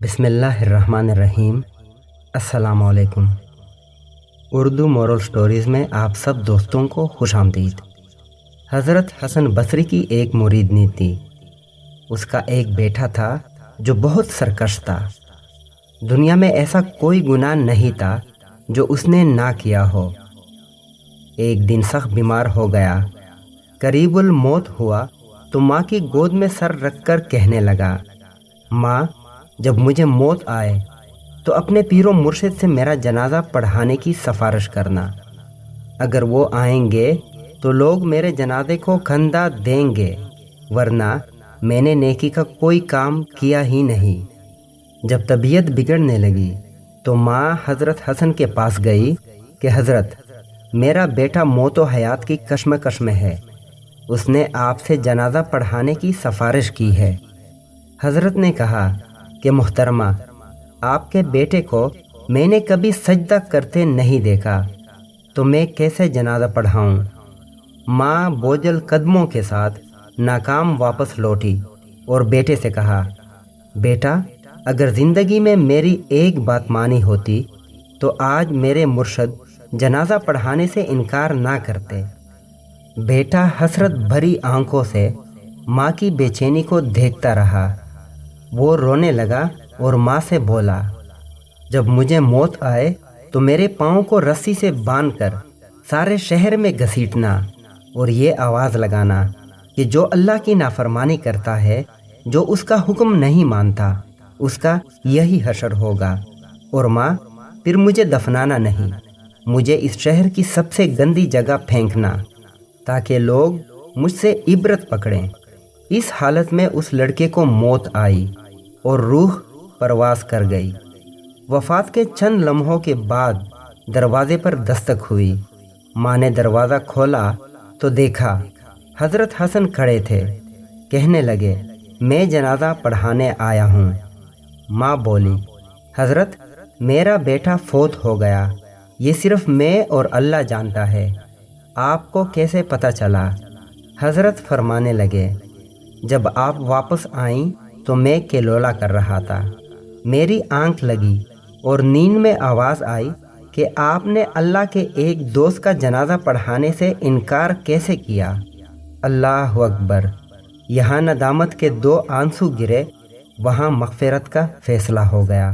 بسم اللہ الرحمن الرحیم۔ السلام علیکم۔ اردو مورل سٹوریز میں آپ سب دوستوں کو خوش آمدید۔ حضرت حسن بصری کی ایک مریدنی تھی۔ اس کا ایک بیٹا تھا جو بہت سرکش تھا۔ دنیا میں ایسا کوئی گناہ نہیں تھا جو اس نے نہ کیا ہو۔ ایک دن سخت بیمار ہو گیا، قریب الموت ہوا تو ماں کی گود میں سر رکھ کر کہنے لگا، ماں، جب مجھے موت آئے تو اپنے پیر و مرشد سے میرا جنازہ پڑھانے کی سفارش کرنا۔ اگر وہ آئیں گے تو لوگ میرے جنازے کو کندھا دیں گے، ورنہ میں نے نیکی کا کوئی کام کیا ہی نہیں۔ جب طبیعت بگڑنے لگی تو ماں حضرت حسن کے پاس گئی کہ حضرت، میرا بیٹا موت و حیات کی کشمکش میں ہے، اس نے آپ سے جنازہ پڑھانے کی سفارش کی ہے۔ حضرت نے کہا کہ محترمہ، آپ کے بیٹے کو میں نے کبھی سجدہ کرتے نہیں دیکھا، تو میں کیسے جنازہ پڑھاؤں؟ ماں بوجھل قدموں کے ساتھ ناکام واپس لوٹی اور بیٹے سے کہا، بیٹا، اگر زندگی میں میری ایک بات مانی ہوتی تو آج میرے مرشد جنازہ پڑھانے سے انکار نہ کرتے۔ بیٹا حسرت بھری آنکھوں سے ماں کی بے چینی کو دیکھتا رہا۔ وہ رونے لگا اور ماں سے بولا، جب مجھے موت آئے تو میرے پاؤں کو رسی سے باندھ کر سارے شہر میں گھسیٹنا اور یہ آواز لگانا کہ جو اللہ کی نافرمانی کرتا ہے، جو اس کا حکم نہیں مانتا، اس کا یہی حشر ہوگا۔ اور ماں، پھر مجھے دفنانا نہیں، مجھے اس شہر کی سب سے گندی جگہ پھینکنا، تاکہ لوگ مجھ سے عبرت پکڑیں۔ اس حالت میں اس لڑکے کو موت آئی اور روح پرواز کر گئی۔ وفات کے چند لمحوں کے بعد دروازے پر دستک ہوئی۔ ماں نے دروازہ کھولا تو دیکھا حضرت حسن کھڑے تھے۔ کہنے لگے، میں جنازہ پڑھانے آیا ہوں۔ ماں بولی، حضرت، میرا بیٹا فوت ہو گیا، یہ صرف میں اور اللہ جانتا ہے، آپ کو کیسے پتہ چلا؟ حضرت فرمانے لگے، جب آپ واپس آئیں تو میں کیلولا کر رہا تھا، میری آنکھ لگی اور نیند میں آواز آئی کہ آپ نے اللہ کے ایک دوست کا جنازہ پڑھانے سے انکار کیسے کیا؟ اللہ اکبر! یہاں ندامت کے 2 آنسو گرے، وہاں مغفرت کا فیصلہ ہو گیا۔